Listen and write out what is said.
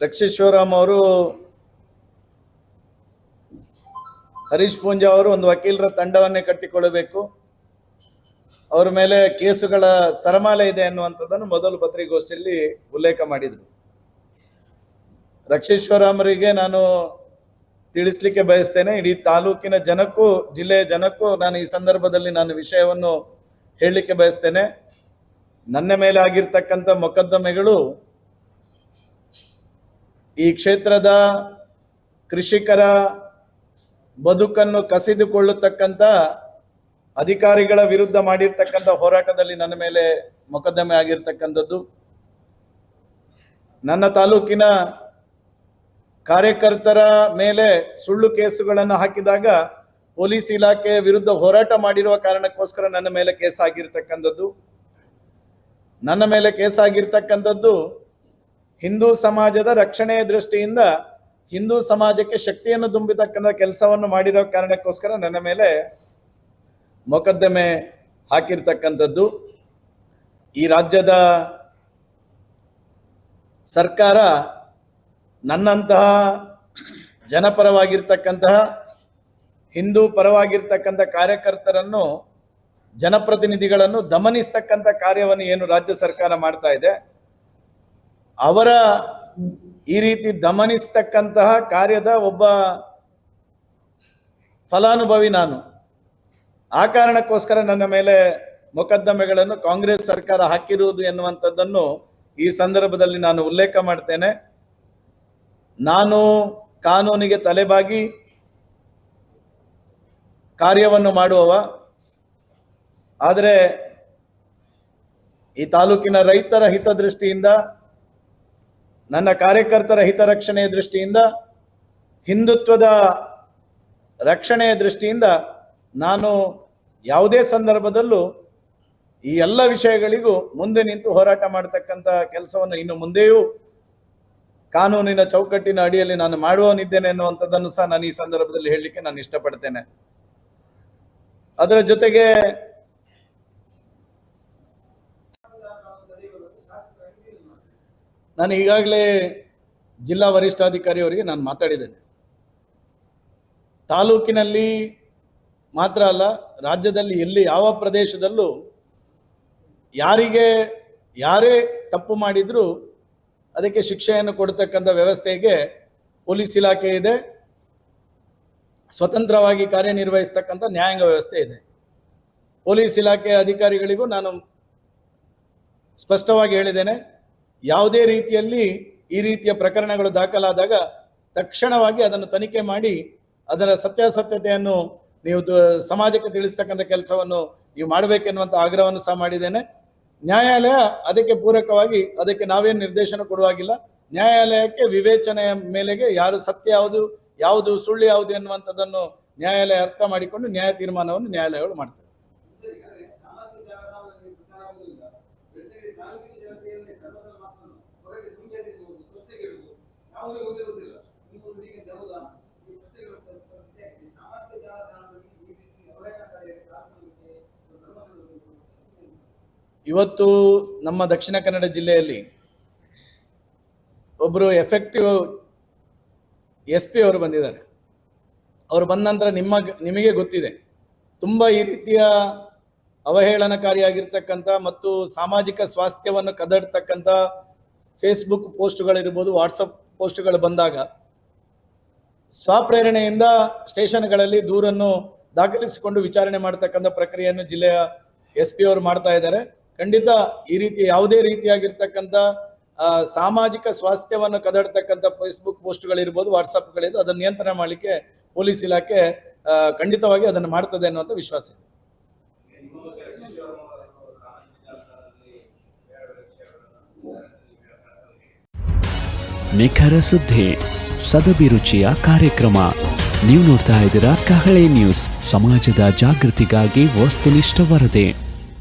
ರಕ್ಷೇಶ್ವರಾಮ್ ಅವರು ಹರೀಶ್ ಪೂಂಜಾ ಅವರು ಒಂದು ವಕೀಲರ ತಂಡವನ್ನೇ ಕಟ್ಟಿಕೊಳ್ಳಬೇಕು, ಅವರ ಮೇಲೆ ಕೇಸುಗಳ ಸರಮಾಲೆ ಇದೆ ಅನ್ನುವಂಥದ್ದನ್ನು ಮೊದಲು ಪತ್ರಿಕಾಗೋಷ್ಠಿಯಲ್ಲಿ ಉಲ್ಲೇಖ ಮಾಡಿದರು. ರಕ್ಷೇಶ್ವರಾಮರಿಗೆ ನಾನು ತಿಳಿಸ್ಲಿಕ್ಕೆ ಬಯಸ್ತೇನೆ, ಇಡೀ ತಾಲೂಕಿನ ಜನಕ್ಕೂ ಜಿಲ್ಲೆಯ ಜನಕ್ಕೂ ನಾನು ಈ ಸಂದರ್ಭದಲ್ಲಿ ನಾನು ವಿಷಯವನ್ನು ಹೇಳಲಿಕ್ಕೆ ಬಯಸ್ತೇನೆ. ನನ್ನ ಮೇಲೆ ಆಗಿರ್ತಕ್ಕಂಥ ಮೊಕದ್ದಮೆಗಳು ಈ ಕ್ಷೇತ್ರದ ಕೃಷಿಕರ ಬದುಕನ್ನು ಕಸಿದುಕೊಳ್ಳತಕ್ಕಂಥ ಅಧಿಕಾರಿಗಳ ವಿರುದ್ಧ ಮಾಡಿರ್ತಕ್ಕಂಥ ಹೋರಾಟದಲ್ಲಿ ನನ್ನ ಮೇಲೆ ಮೊಕದ್ದಮೆ ಆಗಿರ್ತಕ್ಕಂಥದ್ದು. ನನ್ನ ತಾಲೂಕಿನ ಕಾರ್ಯಕರ್ತರ ಮೇಲೆ ಸುಳ್ಳು ಕೇಸುಗಳನ್ನು ಹಾಕಿದಾಗ ಪೊಲೀಸ್ ಇಲಾಖೆ ವಿರುದ್ಧ ಹೋರಾಟ ಮಾಡಿರುವ ಕಾರಣಕ್ಕೋಸ್ಕರ ನನ್ನ ಮೇಲೆ ಕೇಸ್ ಆಗಿರ್ತಕ್ಕಂಥದ್ದು. ನನ್ನ ಮೇಲೆ ಕೇಸ್ ಆಗಿರ್ತಕ್ಕಂಥದ್ದು ಹಿಂದೂ ಸಮಾಜದ ರಕ್ಷಣೆಯ ದೃಷ್ಟಿಯಿಂದ ಹಿಂದೂ ಸಮಾಜಕ್ಕೆ ಶಕ್ತಿಯನ್ನು ತುಂಬತಕ್ಕಂಥ ಕೆಲಸವನ್ನು ಮಾಡಿರೋ ಕಾರಣಕ್ಕೋಸ್ಕರ ನನ್ನ ಮೇಲೆ ಮೊಕದ್ದಮೆ ಹಾಕಿರ್ತಕ್ಕಂಥದ್ದು. ಈ ರಾಜ್ಯದ ಸರ್ಕಾರ ನನ್ನಂತಹ ಜನಪರವಾಗಿರ್ತಕ್ಕಂತಹ ಹಿಂದೂ ಪರವಾಗಿರ್ತಕ್ಕಂಥ ಕಾರ್ಯಕರ್ತರನ್ನು ಜನಪ್ರತಿನಿಧಿಗಳನ್ನು ದಮನಿಸ್ತಕ್ಕಂಥ ಕಾರ್ಯವನ್ನು ಏನು ರಾಜ್ಯ ಸರ್ಕಾರ ಮಾಡ್ತಾ ಇದೆ, ಅವರ ಈ ರೀತಿ ದಮನಿಸ್ತಕ್ಕಂತಹ ಕಾರ್ಯದ ಒಬ್ಬ ಫಲಾನುಭವಿ ನಾನು. ಆ ಕಾರಣಕ್ಕೋಸ್ಕರ ನನ್ನ ಮೇಲೆ ಮೊಕದ್ದಮೆಗಳನ್ನು ಕಾಂಗ್ರೆಸ್ ಸರ್ಕಾರ ಹಾಕಿರುವುದು ಎನ್ನುವಂಥದ್ದನ್ನು ಈ ಸಂದರ್ಭದಲ್ಲಿ ನಾನು ಉಲ್ಲೇಖ ಮಾಡ್ತೇನೆ. ನಾನು ಕಾನೂನಿಗೆ ತಲೆಬಾಗಿ ಕಾರ್ಯವನ್ನು ಮಾಡುವವ, ಆದರೆ ಈ ತಾಲೂಕಿನ ರೈತರ ಹಿತದೃಷ್ಟಿಯಿಂದ, ನನ್ನ ಕಾರ್ಯಕರ್ತರ ಹಿತರಕ್ಷಣೆಯ ದೃಷ್ಟಿಯಿಂದ, ಹಿಂದುತ್ವದ ರಕ್ಷಣೆಯ ದೃಷ್ಟಿಯಿಂದ ನಾನು ಯಾವುದೇ ಸಂದರ್ಭದಲ್ಲೂ ಈ ಎಲ್ಲ ವಿಷಯಗಳಿಗೂ ಮುಂದೆ ನಿಂತು ಹೋರಾಟ ಮಾಡತಕ್ಕಂಥ ಕೆಲಸವನ್ನು ಇನ್ನು ಮುಂದೆಯೂ ಕಾನೂನಿನ ಚೌಕಟ್ಟಿನ ಅಡಿಯಲ್ಲಿ ನಾನು ಮಾಡುವವನಿದ್ದೇನೆ ಎನ್ನುವಂಥದ್ದನ್ನು ಸಹ ನಾನು ಈ ಸಂದರ್ಭದಲ್ಲಿ ಹೇಳಲಿಕ್ಕೆ ನಾನು ಇಷ್ಟಪಡ್ತೇನೆ. ಅದರ ಜೊತೆಗೆ ನಾನು ಈಗಾಗಲೇ ಜಿಲ್ಲಾ ವರಿಷ್ಠಾಧಿಕಾರಿಯವರಿಗೆ ನಾನು ಮಾತಾಡಿದ್ದೇನೆ. ತಾಲೂಕಿನಲ್ಲಿ ಮಾತ್ರ ಅಲ್ಲ, ರಾಜ್ಯದಲ್ಲಿ ಎಲ್ಲಿ ಯಾವ ಪ್ರದೇಶದಲ್ಲೂ ಯಾರೇ ತಪ್ಪು ಮಾಡಿದರೂ ಅದಕ್ಕೆ ಶಿಕ್ಷೆಯನ್ನು ಕೊಡ್ತಕ್ಕಂಥ ವ್ಯವಸ್ಥೆಗೆ ಪೊಲೀಸ್ ಇಲಾಖೆ ಇದೆ, ಸ್ವತಂತ್ರವಾಗಿ ಕಾರ್ಯನಿರ್ವಹಿಸ್ತಕ್ಕಂಥ ನ್ಯಾಯಾಂಗ ವ್ಯವಸ್ಥೆ ಇದೆ. ಪೊಲೀಸ್ ಇಲಾಖೆಯ ಅಧಿಕಾರಿಗಳಿಗೂ ನಾನು ಸ್ಪಷ್ಟವಾಗಿ ಹೇಳಿದ್ದೇನೆ, ಯಾವುದೇ ರೀತಿಯಲ್ಲಿ ಈ ರೀತಿಯ ಪ್ರಕರಣಗಳು ದಾಖಲಾದಾಗ ತಕ್ಷಣವಾಗಿ ಅದನ್ನು ತನಿಖೆ ಮಾಡಿ ಅದರ ಸತ್ಯಾಸತ್ಯತೆಯನ್ನು ನೀವು ಸಮಾಜಕ್ಕೆ ತಿಳಿಸ್ತಕ್ಕಂಥ ಕೆಲಸವನ್ನು ನೀವು ಮಾಡಬೇಕೆನ್ನುವಂಥ ಆಗ್ರಹವನ್ನು ಸಹ ಮಾಡಿದ್ದೇನೆ. ನ್ಯಾಯಾಲಯ ಅದಕ್ಕೆ ಪೂರಕವಾಗಿ ಅದಕ್ಕೆ ನಾವೇನು ನಿರ್ದೇಶನ ಕೊಡುವಾಗಿಲ್ಲ, ನ್ಯಾಯಾಲಯಕ್ಕೆ ವಿವೇಚನೆಯ ಮೇಲೆಗೆ ಯಾರು ಸತ್ಯ ಯಾವುದು ಸುಳ್ಳು ಯಾವುದು ಎನ್ನುವಂಥದ್ದನ್ನು ನ್ಯಾಯಾಲಯ ಅರ್ಥ ಮಾಡಿಕೊಂಡು ನ್ಯಾಯ ತೀರ್ಮಾನವನ್ನು ನ್ಯಾಯಾಲಯಗಳು ಮಾಡ್ತದೆ. ಇವತ್ತು ನಮ್ಮ ದಕ್ಷಿಣ ಕನ್ನಡ ಜಿಲ್ಲೆಯಲ್ಲಿ ಒಬ್ಬರು ಎಫೆಕ್ಟಿವ್ SP ಅವರು ಬಂದಿದ್ದಾರೆ. ಅವರು ಬಂದ ನಂತರ ನಿಮಗೆ ಗೊತ್ತಿದೆ, ತುಂಬ ಈ ರೀತಿಯ ಅವಹೇಳನಕಾರಿಯಾಗಿರ್ತಕ್ಕಂಥ ಮತ್ತು ಸಾಮಾಜಿಕ ಸ್ವಾಸ್ಥ್ಯವನ್ನು ಕದಡ್ತಕ್ಕಂಥ ಫೇಸ್ಬುಕ್ ಪೋಸ್ಟ್ಗಳಿರ್ಬೋದು, ವಾಟ್ಸಪ್ ಪೋಸ್ಟ್ಗಳು ಬಂದಾಗ ಸ್ವಪ್ರೇರಣೆಯಿಂದ ಸ್ಟೇಷನ್ಗಳಲ್ಲಿ ದೂರನ್ನು ದಾಖಲಿಸಿಕೊಂಡು ವಿಚಾರಣೆ ಮಾಡ್ತಕ್ಕಂಥ ಪ್ರಕ್ರಿಯೆಯನ್ನು ಜಿಲ್ಲೆಯ SP ಅವರು ಮಾಡ್ತಾ ಇದ್ದಾರೆ. ಖಂಡಿತ ಈ ರೀತಿ ಯಾವುದೇ ರೀತಿಯಾಗಿರ್ತಕ್ಕಂಥ ಸಾಮಾಜಿಕ ಸ್ವಾಸ್ಥ್ಯವನ್ನು ಕದಡ್ತಕ್ಕಂಥ ಫೇಸ್ಬುಕ್ ಪೋಸ್ಟ್ಗಳಿರ್ಬೋದು, ವಾಟ್ಸಪ್ಗಳಿದ್ದು ಅದನ್ನು ನಿಯಂತ್ರಣ ಮಾಡಲಿಕ್ಕೆ ಪೊಲೀಸ್ ಇಲಾಖೆ ಖಂಡಿತವಾಗಿ ಅದನ್ನು ಮಾಡ್ತದೆ ಅನ್ನುವಂಥ ವಿಶ್ವಾಸ ಇದೆ. ನಿಖರ ಸುದ್ದಿ, ಸದಭಿರುಚಿಯ ಕಾರ್ಯಕ್ರಮ. ನೀವು ನೋಡ್ತಾ ಇದ್ದೀರಾ ಕಹಳೆ ನ್ಯೂಸ್, ಸಮಾಜದ ಜಾಗೃತಿಗಾಗಿ ವಸ್ತುನಿಷ್ಠ ವರದಿ.